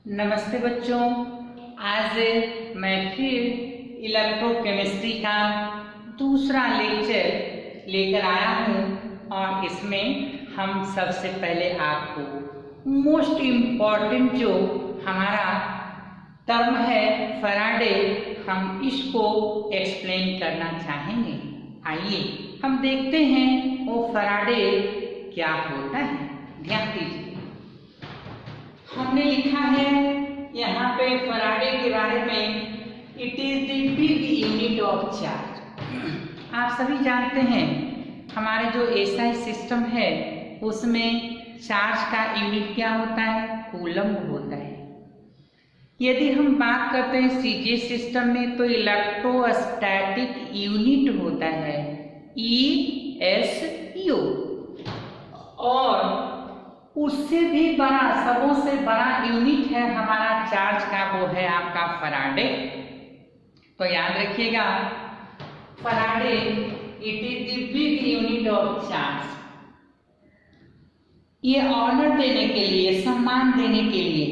नमस्ते बच्चों, आज मैं फिर इलेक्ट्रोकेमिस्ट्री का दूसरा लेक्चर लेकर आया हूँ और इसमें हम सबसे पहले आपको मोस्ट इम्पॉर्टेंट जो हमारा टर्म है फैराडे, हम इसको एक्सप्लेन करना चाहेंगे। आइए हम देखते हैं वो फैराडे क्या होता है। ध्यान दीजिए, हमने लिखा है यहाँ पे फैराडे के बारे में, it is the big unit of charge. आप सभी जानते हैं हमारे जो एसआई सिस्टम है उसमें चार्ज का यूनिट क्या होता है, कूलम्ब होता है। यदि हम बात करते हैं सीजी सिस्टम में तो इलेक्ट्रोस्टैटिक यूनिट होता है ESU, और उससे भी बड़ा, सबों से बड़ा यूनिट है हमारा चार्ज का, वो है आपका फैराडे। तो याद रखिएगा, Faraday it is the big unit of charge. ये ऑनर देने के लिए, सम्मान देने के लिए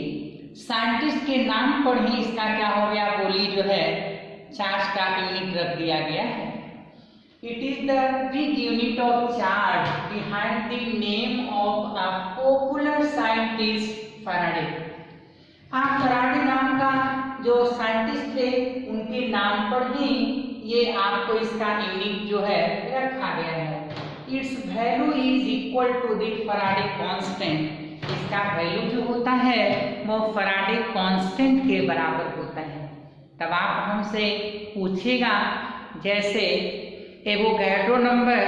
साइंटिस्ट के नाम पर ही इसका क्या हो गया, बोली जो है चार्ज का यूनिट रख दिया गया है। It is the big unit of charge behind the name of a popular scientist Faraday। आप फैराडे नाम का जो साइंटिस्ट थे उनके नाम पर ही ये आपको इसका यूनिट जो है रखा गया है। Its value is equal to the Faraday constant। इसका वैल्यू जो होता है वो फैराडे कांस्टेंट के बराबर होता है। तब आप हमसे पूछेगा जैसे Avogadro number,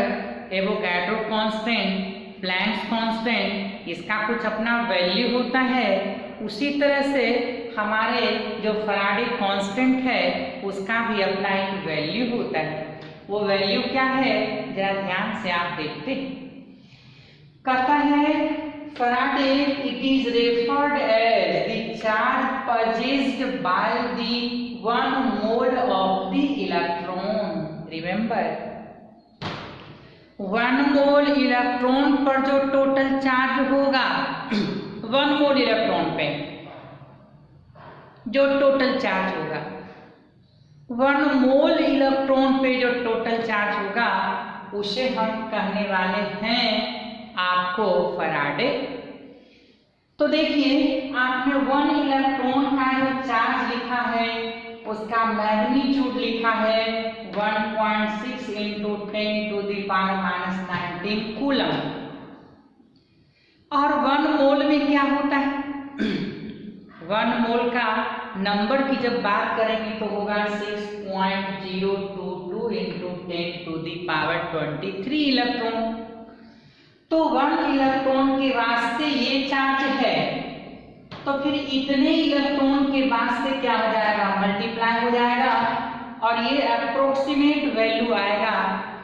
Avogadro constant, Planck's constant, इसका कुछ अपना वैल्यू होता है। उसी तरह से हमारे जो फैराडे कांस्टेंट है उसका भी अपना एक वैल्यू होता है। वो वैल्यू क्या है, जरा ध्यान से आप देखते हैं। कहता है Faraday it is referred as the charge possessed by the 1 mole of the electron. Remember, 1 mole electron पर जो टोटल चार्ज होगा, 1 मोल इलेक्ट्रॉन पे जो टोटल चार्ज होगा, 1 मोल इलेक्ट्रॉन पे जो टोटल चार्ज होगा उसे हम कहने वाले हैं आपको फैराडे। तो देखिए, आपने 1 इलेक्ट्रॉन का जो चार्ज लिखा है उसका मैग्नीट्यूड लिखा है 1.6 × 10⁻⁻19 कूलम। और 1 मोल में क्या होता है 1 मोल का नंबर की जब बात करेंगे तो होगा 6.022 × 10⁻23 इलेक्ट्रॉन। तो 1 इलेक्ट्रॉन के वास्ते ये चार्ज है, तो फिर इतने इलेक्ट्रॉन के वास्ते क्या हो जाएगा, मल्टीप्लाई हो जाएगा और ये अप्रोक्सीमेट वैल्यू आएगा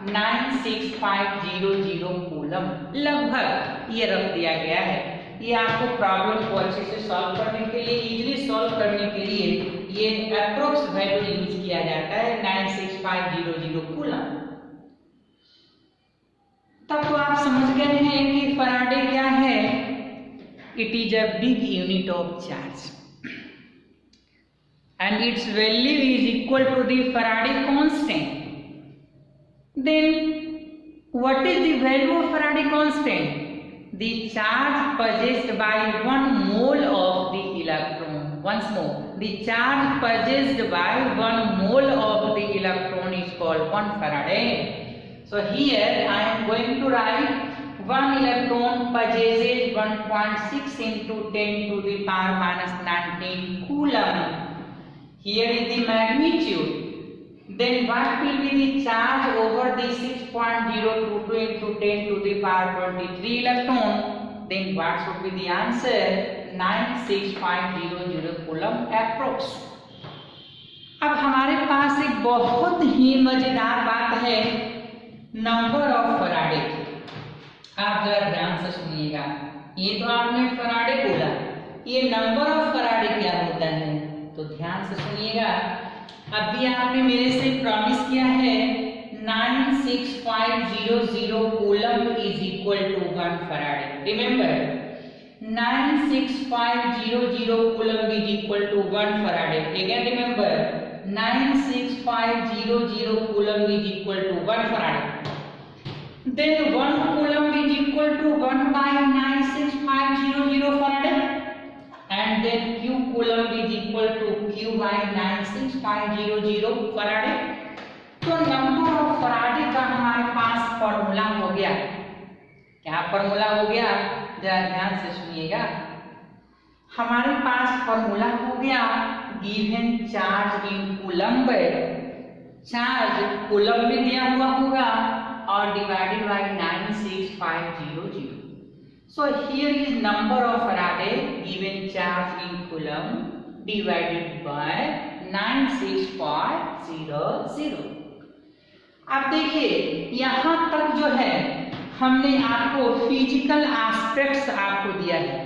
96500 कूलम लगभग। ये रख दिया गया है। ये आपको प्रॉब्लम को अच्छे से सॉल्व करने के लिए, इजीली सॉल्व करने के लिए ये अप्रोक्स वैल्यू यूज किया जाता है 96500 कूलम। तब तो आप समझ गए हैं कि फैराडे क्या है। It is a big unit of charge and its value is equal to the Faraday constant. Then what is the value of Faraday constant? The charge possessed by 1 mole of the electron. Once more, the charge possessed by 1 mole of the electron is called 1 Faraday. So here I am going to write 1 electron possesses 1.6 × 10⁻⁻19 coulomb. Here is the magnitude. Then what will be the charge over the 6.022 × 10⁻23 electron? Then what should be the answer? 96500 coulomb approx. अब हमारे पास एक बहुत ही मजेदार बात है, number of Faraday. आप जरा ध्यान से सुनिएगा। ये तो आपने फैराडे बोला, ये नंबर ऑफ फैराडे क्या होता है, तो ध्यान से सुनिएगा। अभी आपने मेरे से प्रॉमिस किया है 96500 coulomb is equal to 1 Faraday. Remember, 96500 coulomb is equal to 1 farad. Again remember 96500 coulomb is equal to 1 farad. Then 1 coulomb is equal to 1 by 96500 farad, and then q coulomb is equal to q by 96500 farad. तो number of Faraday का हमारे पास formula हो गया। क्या formula हो गया, जरा ध्यान से सुनिएगा। हमारे पास फॉर्मूला हो गया given charge in coulomb, charge coulomb में दिया हुआ होगा और divided by 96500। So here is number of Faraday given charge in coulomb divided by 96500। अब देखिए यहाँ तक जो है हमने आपको फिजिकल एस्पेक्ट्स आपको दिया है।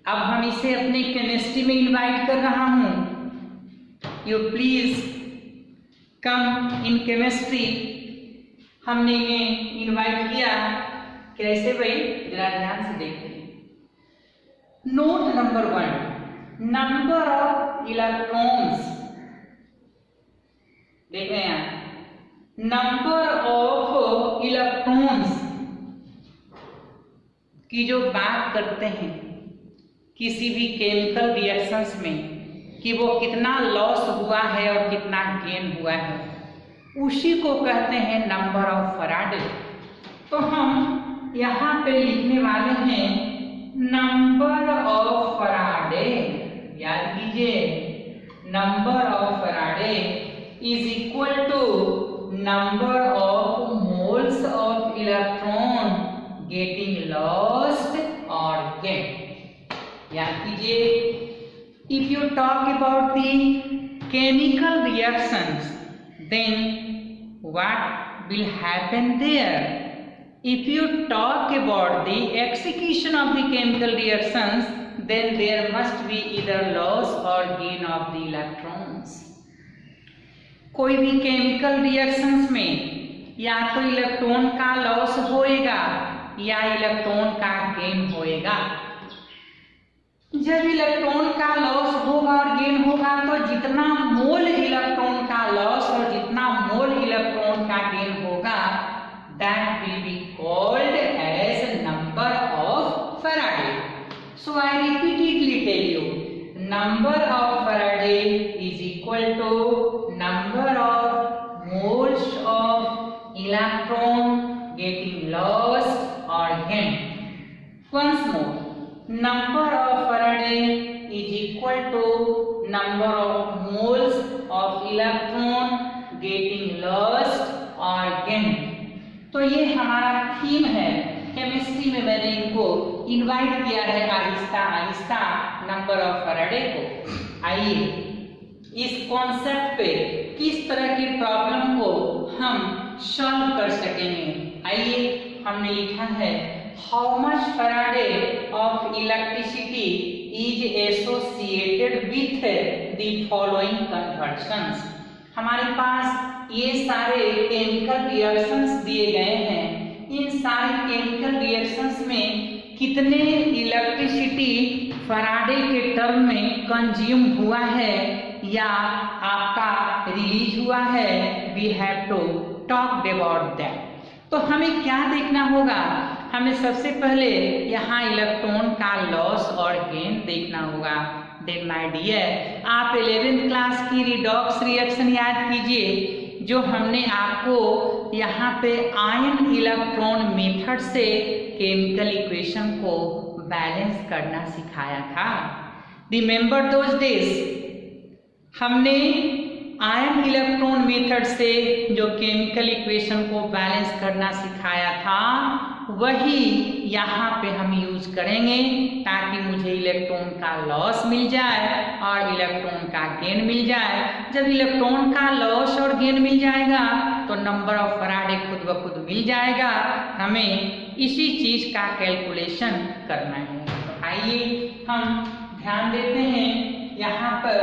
अब हम इसे अपने केमिस्ट्री में इनवाइट कर रहा हूँ। You please come in chemistry. हमने इन्हें इनवाइट किया कैसे भाई, जरा ध्यान से देखिए। Note number 1, number of electrons. देख रहे हैं, नंबर ऑफ इलेक्ट्रॉन्स की जो बात करते हैं किसी भी केमिकल रिएक्शंस में कि वो कितना लॉस हुआ है और कितना गेन हुआ है, उसी को कहते हैं नंबर ऑफ फराडे। तो हम यहाँ पे लिखने वाले हैं नंबर ऑफ फराडे। याद कीजिए, number of Faraday is equal to number of moles of electron getting lost or gained। याद कीजिए, if you talk about the chemical reactions, then what will happen there? If you talk about the execution of the chemical reactions, then there must be either loss or gain of the electrons। कोई भी chemical reactions में या तो electron का loss होएगा या electron का gain होएगा। जब इलेक्ट्रॉन का लॉस होगा और गेन होगा तो जितना मोल इलेक्ट्रॉन का लॉस और जितना मोल इलेक्ट्रॉन का गेन होगा, that will be called as number of Faraday. So I repeatedly tell you, number of Faraday is equal to number of moles of electron getting lost or gained। Once more, number of Faraday is equal to number of moles of electron getting lost or gained। तो ये हमारा theme है। Chemistry में मैंने इनको invite किया है Aahista Aahista number of Faraday को। आइए इस कॉन्सेप्ट पे किस तरह की प्रॉब्लम को हम सॉल्व कर सकेंगे। आइए, हमने लिखा है how much Faraday of electricity is associated with the following convergence. हमारे पास ये सारे केमिकल रिएक्शंस दिए गए हैं। इन सारे केमिकल रिएक्शंस में कितने इलेक्ट्रिसिटी फैराडे के टर्म में कंज्यूम हुआ है या आपका रिलीज हुआ है, we have to talk about that. तो हमें क्या देखना होगा, हमें सबसे पहले यहाँ इलेक्ट्रॉन का लॉस और गेन देखना होगा। देन माय डियर, आप 11th क्लास की रिडॉक्स रिएक्शन याद कीजिए जो हमने आपको यहाँ पे आयन इलेक्ट्रॉन मेथड से केमिकल इक्वेशन को बैलेंस करना सिखाया था। रिमेंबर दोज डेज, हमने आयन इलेक्ट्रॉन मेथड से जो केमिकल इक्वेशन को बैलेंस करना सिखाया था वही यहाँ पे हम यूज करेंगे ताकि मुझे इलेक्ट्रॉन का लॉस मिल जाए और इलेक्ट्रॉन का गेन मिल जाए। जब इलेक्ट्रॉन का लॉस और गेन मिल जाएगा तो नंबर ऑफ फैराडे खुद ब खुद मिल जाएगा। हमें इसी चीज का कैलकुलेशन करना है। तो आइए हम ध्यान देते हैं, यहाँ पर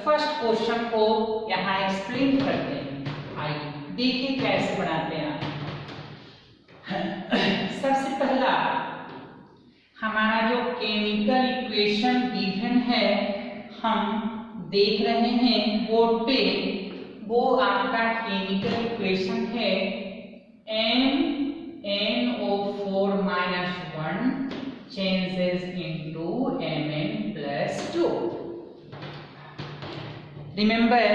फर्स्ट क्वेश्चन को यहाँ एक्सप्लेन करते हैं। आइए देखिए कैसे बनाते हैं। सबसे पहला हमारा जो हम देख रहे हैं बोर्ड पे, वो आपका केमिकल इक्वेशन है NaO4 - 1 changes into Mn+2। Remember,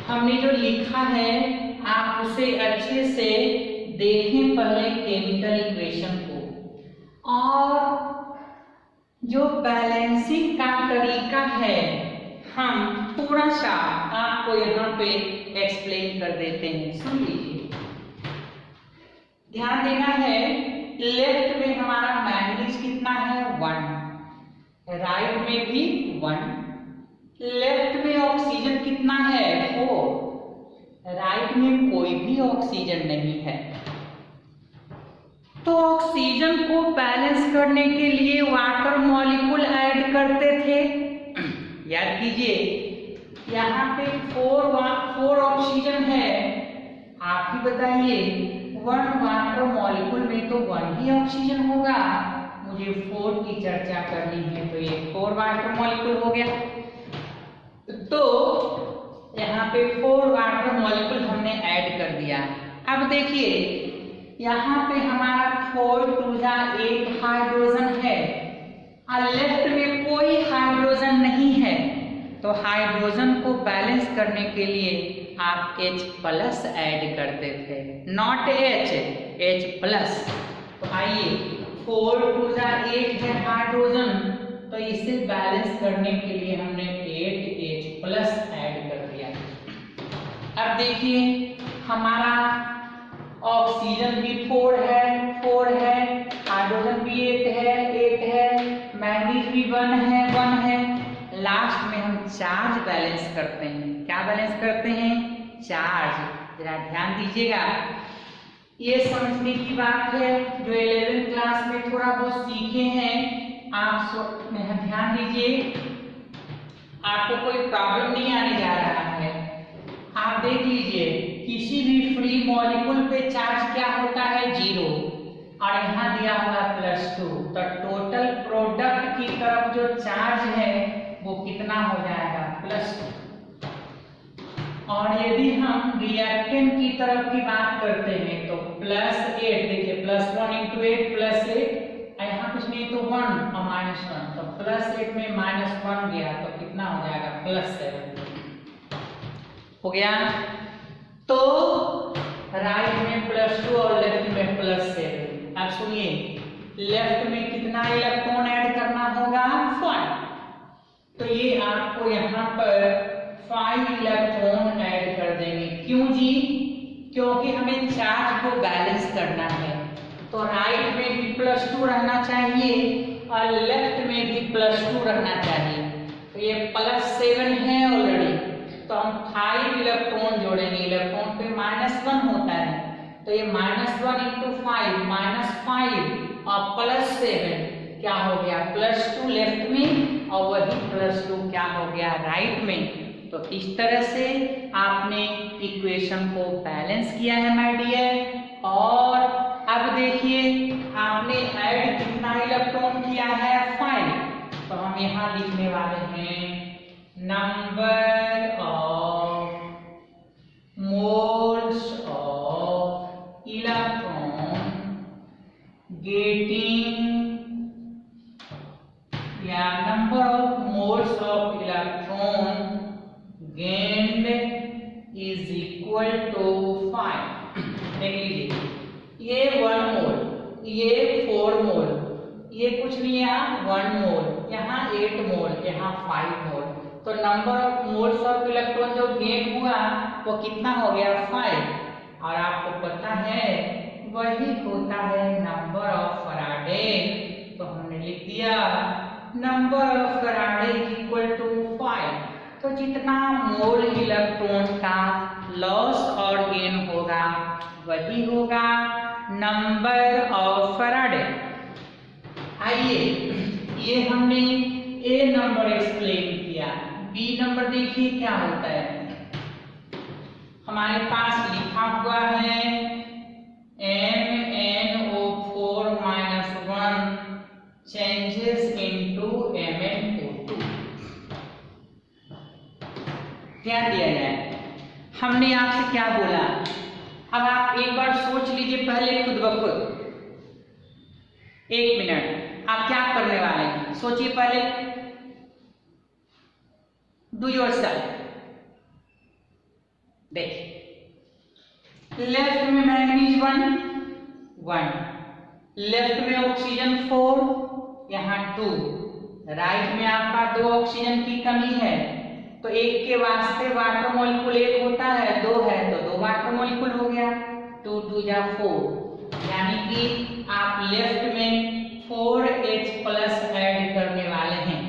हमने जो लिखा है आप उसे अच्छे से देखें पहले केमिकल इक्वेशन को, और जो बैलेंसिंग का तरीका है हम थोड़ा सा आपको यहाँ पे एक्सप्लेन कर देते हैं। सुन लीजिए, ध्यान देना है। लेफ्ट में हमारा मैंगनीज कितना है 1, राइट में भी 1। लेफ्ट में ऑक्सीजन कितना है 4, राइट में कोई भी ऑक्सीजन नहीं है। तो ऑक्सीजन को बैलेंस करने के लिए वाटर मॉलिक्यूल ऐड करते थे। याद कीजिए, यहाँ पे 4 ऑक्सीजन है, आप ही बताइए 1 वाटर मॉलिक्यूल में तो 1 ही ऑक्सीजन होगा। मुझे 4 की चर्चा करनी है, तो ये 4 वाटर मॉलिक्यूल हो गया। तो यहाँ पे 4 वाटर मॉलिक्यूल हमने ऐड कर दिया। अब देखिए, यहाँ पे हमारा 4 × 8 हाइड्रोजन है और लेफ्ट में कोई हाइड्रोजन नहीं है, तो हाइड्रोजन को बैलेंस करने के लिए आप H+ ऐड करते थे, नॉट H+। तो आइए, 4 × 8 है हाइड्रोजन, तो इसे बैलेंस करने के लिए हमने 8H+ ऐड कर दिया। अब देखिए, हमारा ऑक्सीजन भी 4 है, हाइड्रोजन भी 8 है, मैंगनीज भी 1 है। लास्ट में हम चार्ज बैलेंस करते हैं। क्या बैलेंस करते हैं? चार्ज। जरा ध्यान दीजिएगा, ये समझने की बात है जो 11th क्लास में थोड़ा बहुत सीखे हैं। आप ध्यान दीजिए, आपको कोई प्रॉब्लम नहीं आने जा रहा है। आप देख लीजिए, किसी भी फ्री मॉलिक्यूल पे चार्ज क्या होता है 0, और यहाँ दिया हुआ +2, तो टोटल प्रोडक्ट की तरफ जो चार्ज है वो कितना हो जाएगा +2। और यदि हम रिएक्टेंट की तरफ की बात करते हैं तो +8, देखिए +1 × 8 +8, यहाँ कुछ नहीं तो 1 और -1, तो +8 में -1 गया तो कितना हो जाएगा +7 हो गया। तो राइट में +2 और लेफ्ट में +7। अब सुनिए, लेफ्ट में कितना इलेक्ट्रॉन ऐड करना होगा 5, तो ये आपको यहाँ पर 5 इलेक्ट्रॉन ऐड कर देंगे। क्यों जी? क्योंकि हमें चार्ज को बैलेंस करना है, तो राइट में भी +2 रहना चाहिए और लेफ्ट में भी +2 रहना चाहिए। तो ये +7 है ऑलरेडी, तो हम 5 इलेक्ट्रॉन जोड़ेंगे। इलेक्ट्रॉन पे -1 होता है, तो ये -1 × 5 -5 और +7 क्या हो गया +2 लेफ्ट में, और वही +2 क्या हो गया राइट में। तो इस तरह से आपने इक्वेशन को बैलेंस किया है माय डियर। और अब देखिए, आपने ऐड कितना इलेक्ट्रॉन किया है 5, तो हम यहाँ लिखने वाले हैं number of moles of electron getting, या number of moles of electron gained is equal to 5। देख लीजिए, ये 1 मोल, ये 4 मोल, ये कुछ नहीं है 1 मोल, यहाँ 8 मोल, यहाँ 5 मोल, तो number of moles of electron जो गेन हुआ वो कितना हो गया 5। और आपको पता है वही होता है नंबर ऑफ फैराडे, तो हमने लिख दिया number of Faraday equal to 5। तो जितना मोल इलेक्ट्रॉन का लॉस और गेन होगा वही होगा नंबर ऑफ फैराडे। आइए, ये हमने ए नंबर एक्सप्लेन किया। बी नंबर देखिए क्या होता है। हमारे पास लिखा हुआ है MnO4 - 1 changes into MnO2। क्या दिया जाए? हमने आपसे क्या बोला? अब आप एक बार सोच लीजिए पहले खुद ब खुद। 1 मिनट, आप क्या करने वाले हैं सोचिए पहले। Do yourself. देखिए, लेफ्ट में मैंगनीज 1, लेफ्ट में ऑक्सीजन 4, यहाँ 2, राइट में आपका 2 ऑक्सीजन की कमी है, तो एक के वास्ते वाटर मॉलिक्यूल 1 होता है, 2 है तो 2 वाटर मॉलिक्यूल हो गया, 2 2 जा 4, यानी कि आप लेफ्ट में 4H प्लस ऐड करने वाले हैं।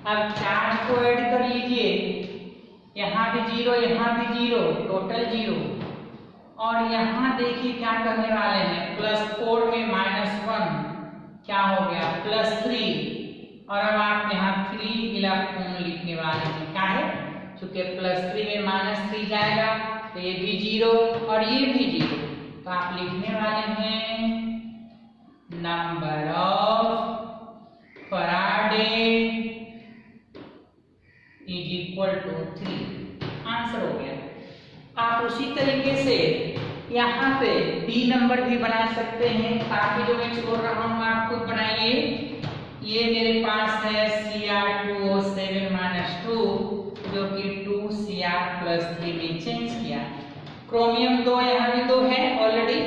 अब चार्ज को ऐड कर लीजिए, यहाँ भी 0, यहाँ भी 0, टोटल 0, और यहाँ देखिए क्या करने वाले हैं, +4 में -1 क्या हो गया +3, और अब आप यहाँ 3 इलेक्ट्रॉन लिखने वाले हैं। क्या है? चूंकि +3 में -3 जाएगा तो ये भी 0 और ये भी 0, तो आप लिखने वाले हैं नंबर ऑफ फैराडे = 3। आंसर हो गया। आप उसी तरीके से यहाँ पे B नंबर भी बना सकते हैं, ताकि जो मैं छोड़ रहा हूँ आप खुद बनाइए। ये मेरे पास है Cr2O7 - 2, जो कि 2Cr+3 में चेंज किया। क्रोमियम 2 यहाँ भी 2 है ऑलरेडी,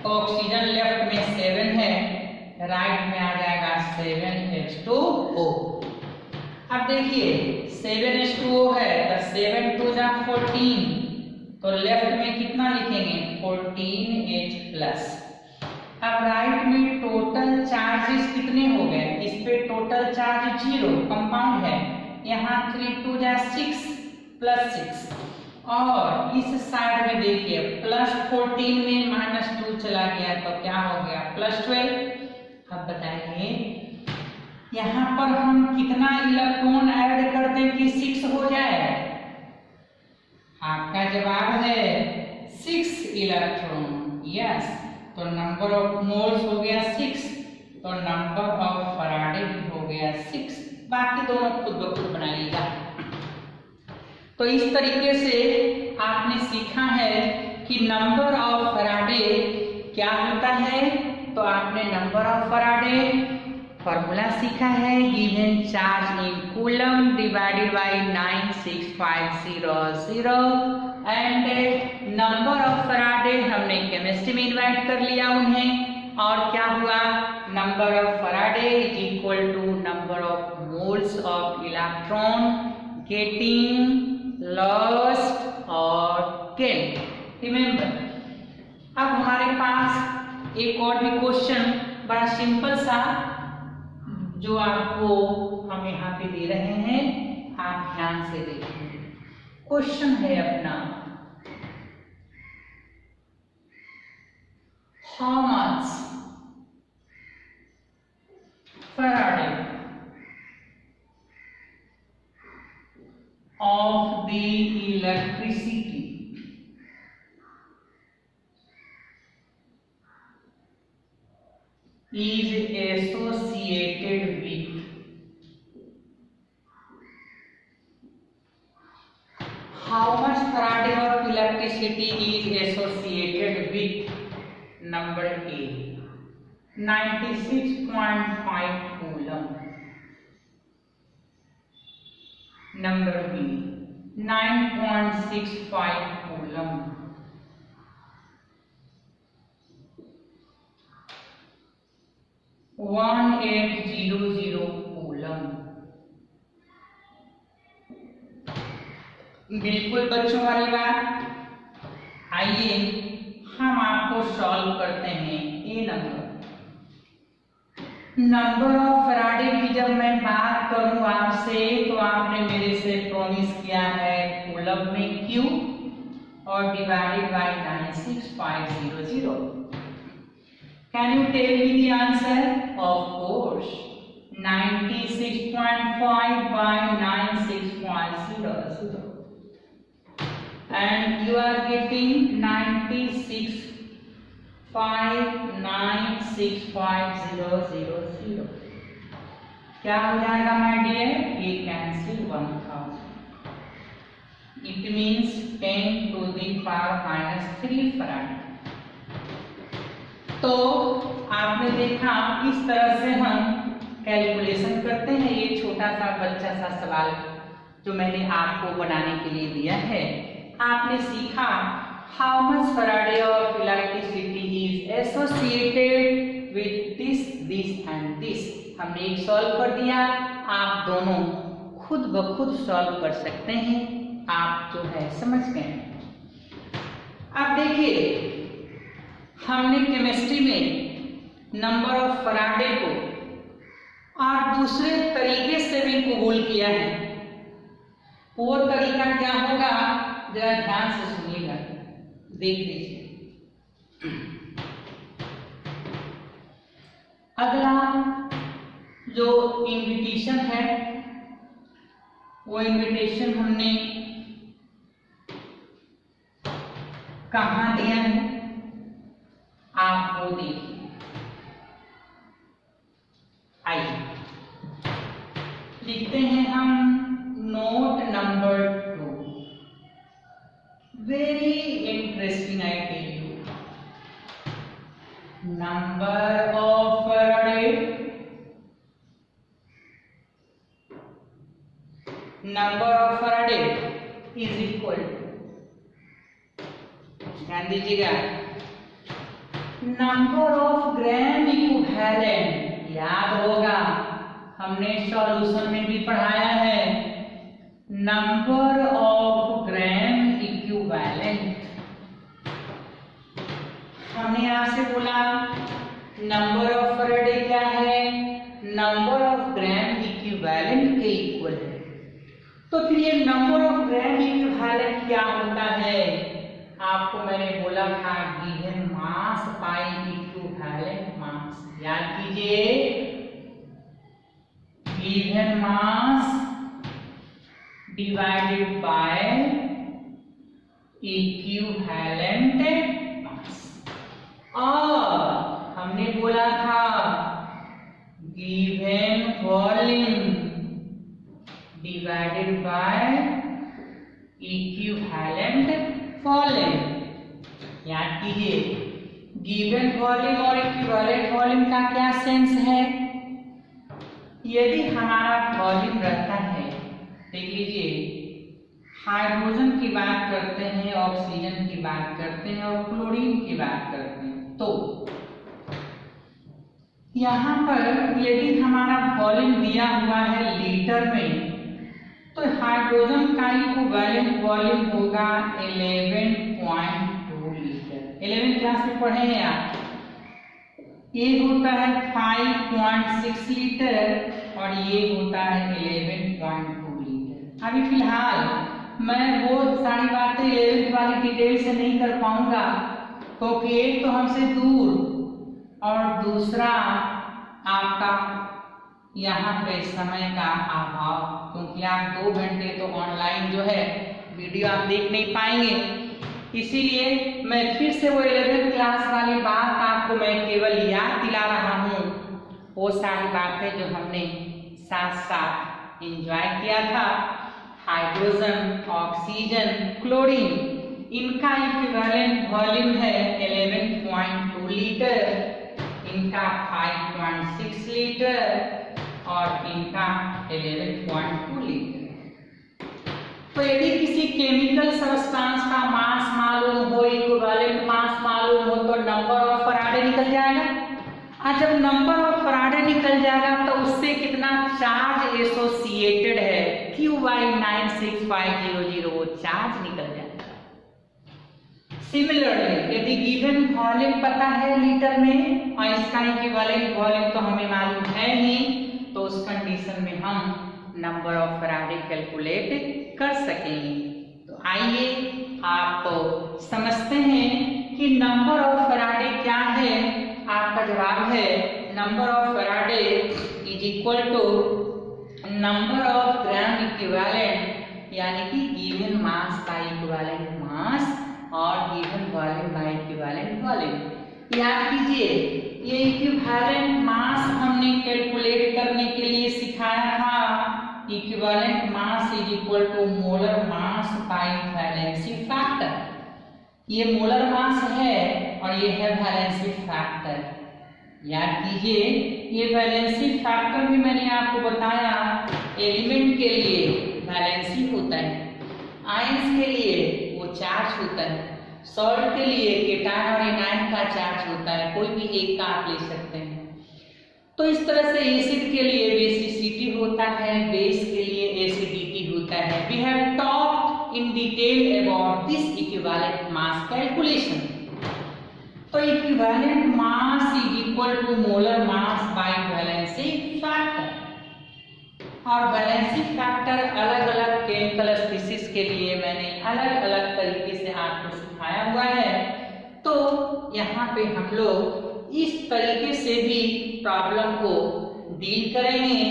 ऑक्सीजन लेफ्ट में 7 है, राइट में आ जाएगा 7H2O। अब देखिए 7H2O है तो 7 2 जा 14, तो लेफ्ट में कितना लिखेंगे 14H+। अब राइट में टोटल चार्जेस कितने हो गए? इस पे टोटल चार्ज 0, कंपाउंड है, यहाँ 3 2 जा 6 +6, और इस साइड में देखिए +14 में -2 चला गया तो क्या हो गया +12। अब बताइए यहाँ पर हम कितना इलेक्ट्रॉन ऐड कर दें कि 6 हो जाए? आपका जवाब है 6 इलेक्ट्रॉन। यस, तो नंबर ऑफ मोल्स हो गया 6, तो नंबर ऑफ फैराडे भी हो गया 6। बाकी दोनों खुद ब खुद बनाइएगा। तो इस तरीके से आपने सीखा है कि नंबर ऑफ फैराडे क्या होता है। तो आपने नंबर ऑफ फैराडे फॉर्मूला सीखा है, given charge in coulomb divided by 96500, and number of Faraday हमने केमिस्ट्री में इन्वाइट कर लिया उन्हें, और क्या हुआ, number of Faraday = number of moles of electron getting lost और गेन। रिमेंबर, अब हमारे पास एक और भी क्वेश्चन बड़ा सिंपल सा जो आपको हम यहाँ पे दे रहे हैं, आप ध्यान से देखिए। क्वेश्चन है अपना, how much Faraday of the electricity is associated with how much Faraday of electricity is associated with number A 96.5 coulomb, number B 9.65 coulomb, (1800 coulomb। बिल्कुल बच्चों वाली बात। आइए हम आपको सॉल्व करते हैं। ये नंबर ऑफ फैराडे की जब मैं बात करूं आपसे, तो आपने मेरे से प्रॉमिस किया है कूलम में Q और divided by 96500। Can you tell me the answer? Of course 96.5 by 96.00, and you are getting 96.96500। क्या हो जाएगा माय डियर? ये कैंसिल 1000। It means 10⁻³ farad. तो आपने देखा इस तरह से हम कैलकुलेशन करते हैं। ये छोटा सा बच्चा सा सवाल जो मैंने आपको बनाने के लिए दिया है। आपने सीखा how much Faraday of electricity is associated with this this and this. हमने एक सॉल्व कर दिया, आप दोनों खुद ब खुद सॉल्व कर सकते हैं। आप जो है समझ गए। अब देखिए हमने केमिस्ट्री में नंबर ऑफ फैराडे को और दूसरे तरीके से भी कबूल किया है। वो तरीका क्या होगा जरा ध्यान से सुनिएगा, देख लीजिए। अगला जो इन्विटेशन है वो इन्विटेशन हमने कहाँ दिया है आप वो देखिए। आइए लिखते हैं हम note number 2। Very interesting I tell you. Number of Faraday, number of Faraday is equal to, ध्यान दीजिएगा, नंबर ऑफ ग्राम इक्विवेलेंट। याद होगा हमने सॉल्यूशन में भी पढ़ाया है, नंबर ऑफ ग्राम इक्विवेलेंट। हमने यहां से बोला नंबर ऑफ फैराडे क्या है, नंबर ऑफ ग्राम इक्विवेलेंट के इक्वल है। तो फिर ये नंबर ऑफ ग्राम इक्विवेलेंट क्या होता है, आपको मैंने बोला था गिवन मास बाय इक्विवेलेंट मास। याद कीजिए, given mass divided by equivalent mass. और हमने बोला था given volume divided by equivalent volume. याद कीजिए, गिवन वॉल्यूम और इक्विवेलेंट वॉल्यूम का क्या सेंस है। यदि हमारा वॉल्यूम रहता है, देख लीजिए, हाइड्रोजन की बात करते हैं, ऑक्सीजन की बात करते हैं और क्लोरीन की बात करते हैं, तो यहाँ पर यदि हमारा वॉल्यूम दिया हुआ है लीटर में, तो हाइड्रोजन का इक्विवेलेंट वॉल्यूम होगा 11.2 लीटर। 11 क्लास में पढ़े हैं आप। ये होता है 5.6 लीटर और ये होता है 11.2 लीटर। अभी फिलहाल मैं वो सारी बातें 11th वाली डिटेल से नहीं कर पाऊंगा, क्योंकि एक तो हमसे दूर और दूसरा आपका यहाँ पे समय का अभाव, क्योंकि आप 2 घंटे तो ऑनलाइन जो है वीडियो आप देख नहीं पाएंगे। इसीलिए मैं फिर से वो 11th क्लास वाली बात आपको मैं केवल याद दिला रहा हूँ, वो सारी बातें जो हमने साथ साथ एंजॉय किया था। हाइड्रोजन, ऑक्सीजन, क्लोरीन, इनका इक्विवेलेंट वॉल्यूम है 11.2 लीटर, इनका 5.6 लीटर और इनका 11.2 लीटर। तो यदि किसी केमिकल सब्सटेंस का मास मालूम हो, इक्विवेलेंट मास मालूम हो, तो नंबर ऑफ फैराडे निकल जाएगा। और जब नंबर ऑफ फैराडे निकल जाएगा तो उससे कितना चार्ज एसोसिएटेड है, Q/96500, वो चार्ज निकल जाएगा। सिमिलरली यदि गिवन वॉल्यूम पता है लीटर में और इसका इक्विवेलेंट वॉल्यूम तो हमें मालूम है ही, तो उस कंडीशन में हम नंबर ऑफ फैराडे कैलकुलेट कर सकेंगे। तो आइए आप तो समझते हैं कि नंबर ऑफ फैराडे क्या है। आपका जवाब है number of Faraday is equal to number of gram equivalent, यानी कि given mass by equivalent mass और given volume by equivalent volume. याद कीजिए, ये इक्विवेलेंट मास हमने कैलकुलेट करने के लिए सिखाया था। Equivalent mass is equal to molar mass by valency factor. ये मोलर मास है और ये है वैलेंसी फैक्टर। याद कीजिए, ये वैलेंसी फैक्टर भी मैंने आपको बताया एलिमेंट के लिए वैलेंसी होता है, आयंस के लिए वो चार्ज होता है, सॉल्ट के लिए केटायन और एनायन का चार्ज होता है, कोई भी एक का आप ले सकते हैं। तो इस तरह से एसिड के लिए बेसिसिटी होता है, बेस के लिए एसिडिटी होता है। We have talked in detail about this equivalent mass calculation. तो equivalent mass is equal to molar mass by valency factor. और वैलेंसी फैक्टर अलग अलग केमिकल स्पीशीज के लिए मैंने अलग अलग तरीके से आपको सिखाया हुआ है। तो यहाँ पे हम लोग इस तरीके से भी प्रॉब्लम को डील करेंगे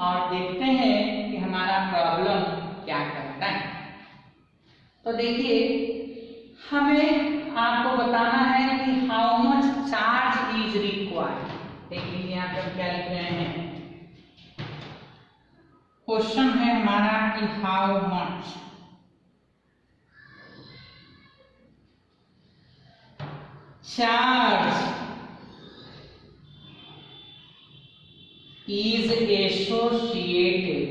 और देखते हैं कि हमारा प्रॉब्लम क्या करता है। तो देखिए, हमें आपको बताना है कि how much charge is required. देख लीजिए यहाँ पर क्या लिख रहे हैं। क्वेश्चन है हमारा कि how much charge is associated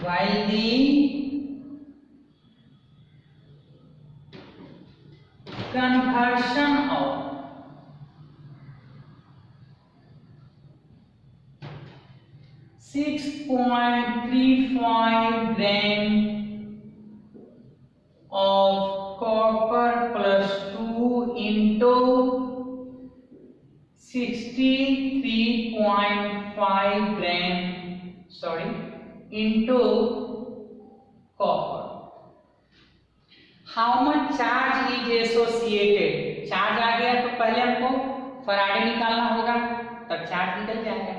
while the conversion of 6.35 gram of copper plus 2 into 63.5 gram into copper. How much charge is associated? Charge आ गया तो पहले हमको फराडे निकालना होगा, तब चार्ज निकल जाएगा।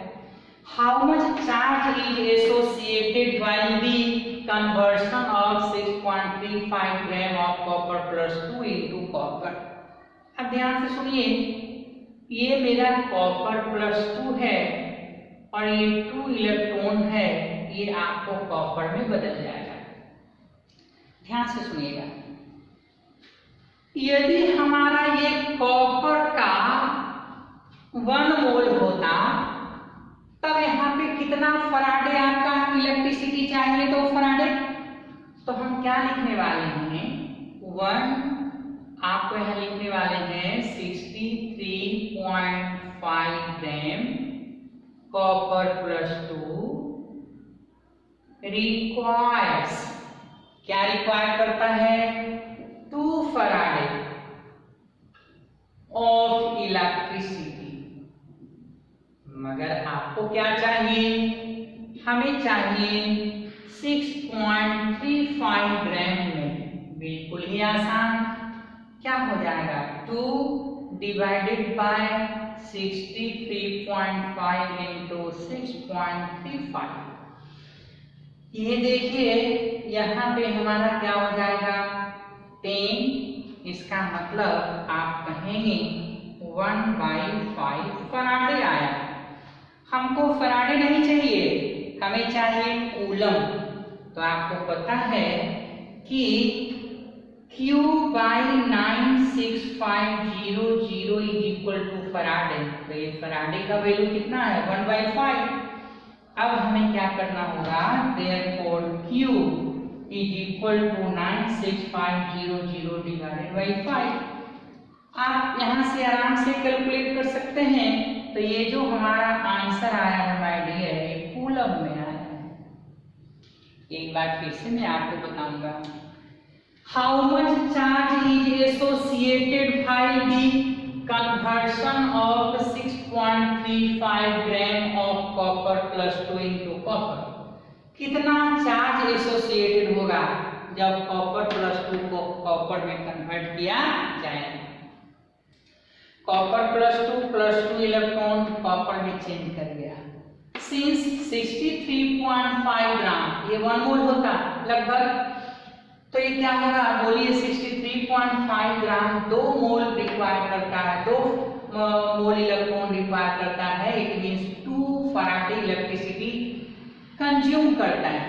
How much charge is associated while the conversion of 6.35 gram of copper plus 2 into copper? अब ध्यान से सुनिए, ये मेरा कॉपर प्लस 2 है और ये 2 इलेक्ट्रॉन है, ये आपको कॉपर में बदल जाएगा। ध्यान से सुनिएगा, यदि हमारा ये कॉपर का 1 मोल होता तब यहाँ पे कितना फराडे आपका इलेक्ट्रिसिटी चाहिए, तो फराडे तो हम क्या लिखने वाले हैं 1, आपको यहाँ लिखने वाले हैं 63.5 ग्राम कॉपर प्लस 2 रिक्वायर्स, क्या रिक्वायर करता है 2 फराडे ऑफ इलेक्ट्रिसिटी। मगर आपको क्या चाहिए, हमें चाहिए 6.35 ग्राम में। बिल्कुल ही आसान, क्या हो जाएगा 2 डिवाइडेड बाय 63.5 इंटू 6.35। ये देखिए यहाँ पे हमारा क्या हो जाएगा 10, इसका मतलब आप कहेंगे 1/5 फराडे आया। हमको फराडे नहीं चाहिए, हमें चाहिए कूलम। तो आपको पता है कि Q/96500 is equal to Faraday. तो ये फराडे का वैल्यू कितना है 1/5। अब हमें क्या करना होगा, therefore Q is equal to 96500 divided by 5। आप यहाँ से आराम से कैलकुलेट कर सकते हैं। तो ये जो हमारा आंसर आया है माय डियर, ये कूलम में आया है। एक बार फिर से मैं आपको बताऊंगा, how much charge is associated while the conversion of 6.35 gram of copper plus 2 into copper. कितना चार्ज एसोसिएटेड होगा जब कॉपर प्लस 2 को कॉपर में कन्वर्ट किया जाएगा। कॉपर प्लस 2 इलेक्ट्रॉन कॉपर में चेंज कर गया। सिंस 63.5 ग्राम ये 1 मोल होता लगभग, तो ये क्या होगा बोलिए 63.5 ग्राम 2 मोल रिक्वायर करता है, 2 मोल इलेक्ट्रॉन रिक्वायर करता है। It means 2 Faraday electricity consume करता है।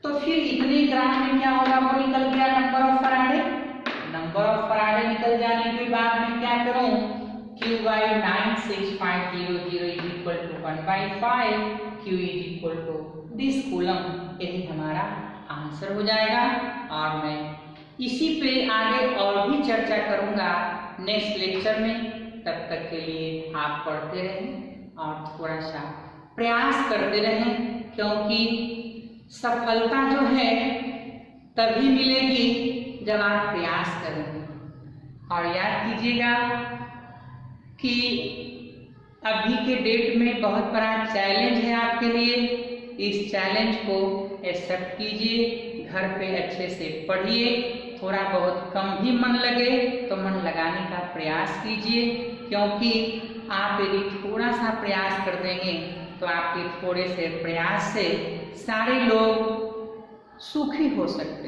तो फिर इतने ग्राम में क्या होगा वो निकल गया number of Faraday. Number of Faraday निकल जाने के बाद में क्या करूं, Q by 96500 is equal to 1/5, Q is equal to this coulomb. यही हमारा आंसर हो जाएगा। और मैं इसी पे आगे और भी चर्चा करूंगा नेक्स्ट लेक्चर में। तब तक के लिए आप पढ़ते रहें और थोड़ा सा प्रयास करते रहें, क्योंकि सफलता जो है तभी मिलेगी जब आप प्रयास करेंगे। और याद कीजिएगा कि अभी के डेट में बहुत बड़ा चैलेंज है आपके लिए। इस चैलेंज को एक्सेप्ट कीजिए, घर पे अच्छे से पढ़िए, थोड़ा बहुत कम भी मन लगे तो मन लगाने का प्रयास कीजिए, क्योंकि आप यदि थोड़ा सा प्रयास कर देंगे तो आपके थोड़े से प्रयास से सारे लोग सुखी हो सकते हैं।